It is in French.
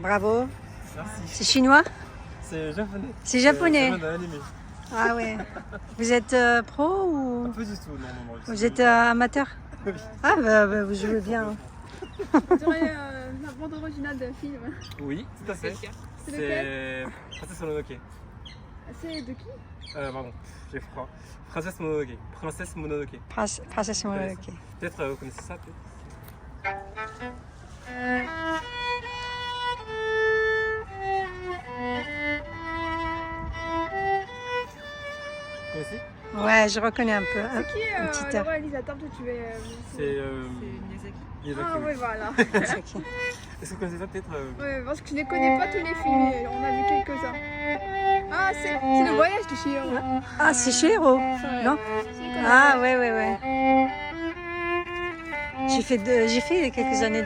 Bravo. Merci. C'est chinois? C'est japonais. C'est japonais. C'est un animé. Ah ouais. Vous êtes pro ou Pas du tout, non, non, non. vous êtes amateur? Oui. Ah bah, vous jouez bien. Tu aurais la bande originale d'un film. Oui, tout à fait. C'est lequel? C'est Princesse Mononoke. C'est de qui? Pardon, j'ai froid. Princesse Mononoke. Princesse Mononoke. Princesse Mononoke. Peut-être vous connaissez ça, peut-être. Vous connaissez? Ouais, je reconnais un peu. C'est qui un petit le air. réalisateur que tu es C'est Miyazaki. Ah oui. oui, voilà. C'est qui? Est-ce que vous connaissez ça, peut-être Ouais, parce que je ne connais pas tous les films, mais on a vu quelques-uns. Ah, c'est le voyage de Chihiro. Ah, c'est Chihiro, non? Ah ouais, ouais, ouais. J'ai fait quelques années de